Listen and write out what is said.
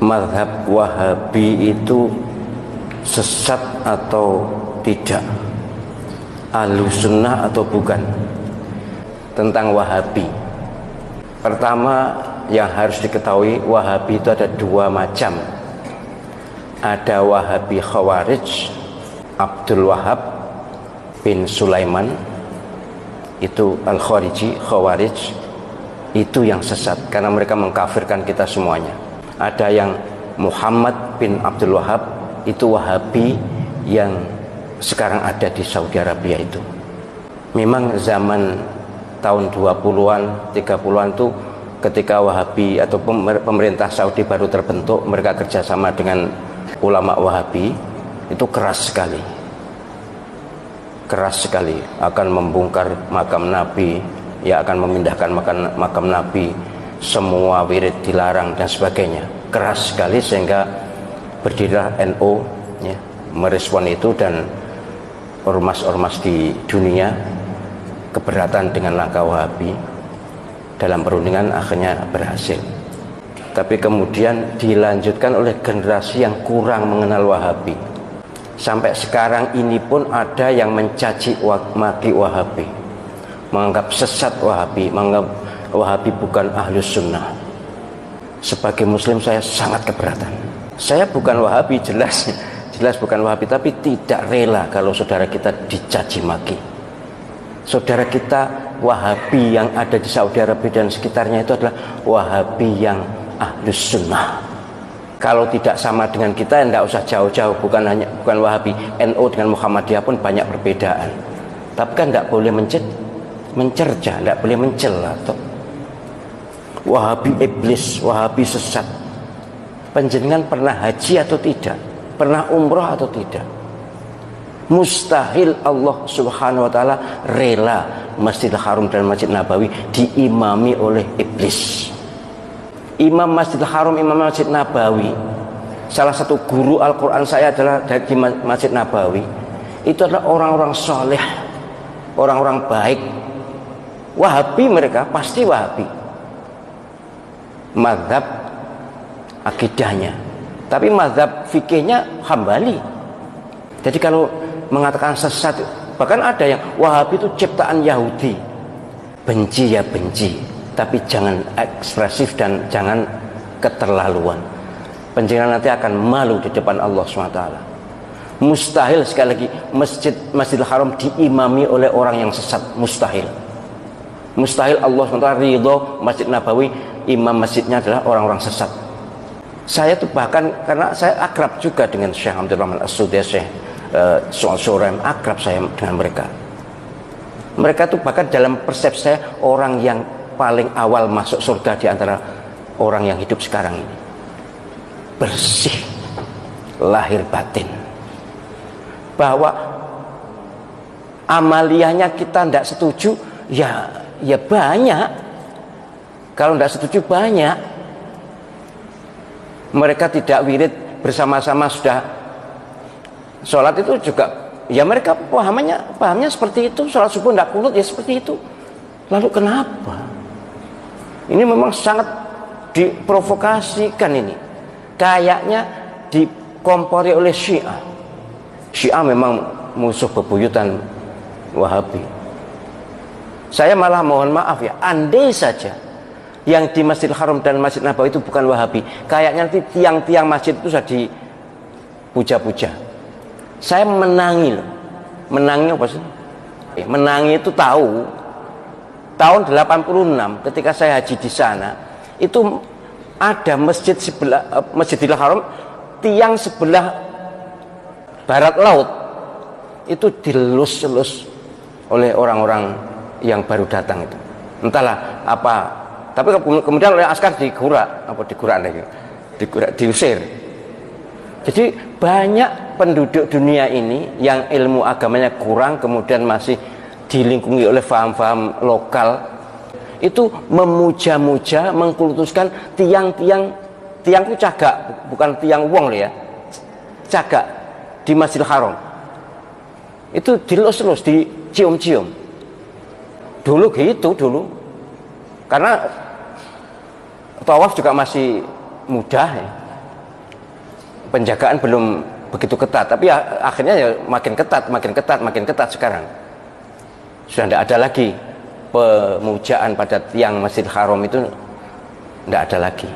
mazhab Wahabi itu sesat atau tidak, Ahlussunnah atau bukan. Tentang Wahabi, pertama yang harus diketahui, Wahabi itu ada dua macam. Ada Wahabi Khawarij, Abdul Wahab bin Sulaiman, itu Al-Khariji, Khawarij, itu yang sesat karena mereka mengkafirkan kita semuanya. Ada yang Muhammad bin Abdul Wahab, itu Wahabi yang sekarang ada di Saudi Arabia. Itu memang zaman tahun 20-an, 30-an itu ketika Wahabi atau pemerintah Saudi baru terbentuk, mereka kerjasama dengan ulama Wahabi, itu keras sekali, akan membongkar makam Nabi, ya akan memindahkan makam Nabi, semua wirid dilarang dan sebagainya, keras sekali, sehingga berdirilah NU ya, merespon itu, dan ormas-ormas di dunia keberatan dengan langkah Wahabi. Dalam perundingan akhirnya berhasil, tapi kemudian dilanjutkan oleh generasi yang kurang mengenal Wahabi. Sampai sekarang ini pun ada yang mencaci maki Wahabi, menganggap sesat Wahabi, menganggap Wahabi bukan Ahlus Sunnah. Sebagai Muslim saya sangat keberatan. Saya bukan Wahabi, jelas bukan Wahabi, tapi tidak rela kalau saudara kita dicaci maki. Saudara kita Wahabi yang ada di Saudi Arabia dan sekitarnya itu adalah Wahabi yang Ahlus Sunnah. Kalau tidak sama dengan kita, tidak usah jauh-jauh. Bukan Wahabi, NU dengan Muhammadiyah pun banyak perbedaan. Tapi kan tidak boleh mencerca, tidak boleh mencela. Wahabi iblis, Wahabi sesat. Panjenengan pernah haji atau tidak? Pernah umroh atau tidak? Mustahil Allah Subhanahu wa ta'ala rela Masjidil Haram dan Masjid Nabawi diimami oleh iblis. Imam Masjidil Haram, Imam Masjid Nabawi, salah satu guru Al-Quran saya adalah dari Masjid Nabawi. Itu adalah orang-orang soleh, orang-orang baik. Wahabi mereka, pasti Wahabi mazhab akidahnya, tapi mazhab fikihnya Hambali. Jadi kalau mengatakan sesat, bahkan ada yang Wahabi itu ciptaan Yahudi. Benci ya benci, tapi jangan ekspresif dan jangan keterlaluan. Panjenengan nanti akan malu di depan Allah SWT. Mustahil, sekali lagi, Masjidil Haram diimami oleh orang yang sesat. Mustahil Allah SWT ridho Masjid Nabawi, imam masjidnya adalah orang-orang sesat. Saya tuh bahkan, karena saya akrab juga dengan Syekh Abdul Rahman As-Sudais, Syekh Soal-Sorem, akrab saya dengan mereka. Mereka tuh bahkan dalam persepsi saya orang yang paling awal masuk surga di antara orang yang hidup sekarang ini. Bersih lahir batin. Bahwa amaliyahnya kita tidak setuju, ya banyak. Kalau tidak setuju banyak. Mereka tidak wirid bersama-sama, sudah sholat itu juga, ya mereka pahamnya seperti itu. Sholat subuh tidak kunut, ya seperti itu. Lalu kenapa? Ini memang sangat diprovokasikan ini. Kayaknya dikompori oleh Syiah. Syiah memang musuh bebuyutan Wahabi. Saya malah mohon maaf ya, andai saja yang di Masjidil Haram dan Masjid Nabawi itu bukan Wahabi, kayaknya nanti tiang-tiang masjid itu sudah dipuja-puja. Saya menangi apa sih? Menangi itu tahu tahun 86 ketika saya haji di sana, itu ada masjid sebelah Masjidil Haram, tiang sebelah barat laut itu dilus-lus oleh orang-orang yang baru datang itu. Entahlah apa, tapi kemudian oleh askar diusir. Jadi banyak penduduk dunia ini yang ilmu agamanya kurang, kemudian masih dilingkungi oleh faham-faham lokal, itu memuja-muja, mengkultuskan tiangku cagak, bukan tiang wong ya, cagak di Masjidil Haram. Itu dilus-lus, dicium-cium. Dulu gitu, karena tawaf juga masih mudah ya. penjagaan belum begitu ketat, tapi ya, akhirnya ya makin ketat sekarang. Sudah tidak ada lagi pemujaan pada tiang Masjidil Haram, itu tidak ada lagi.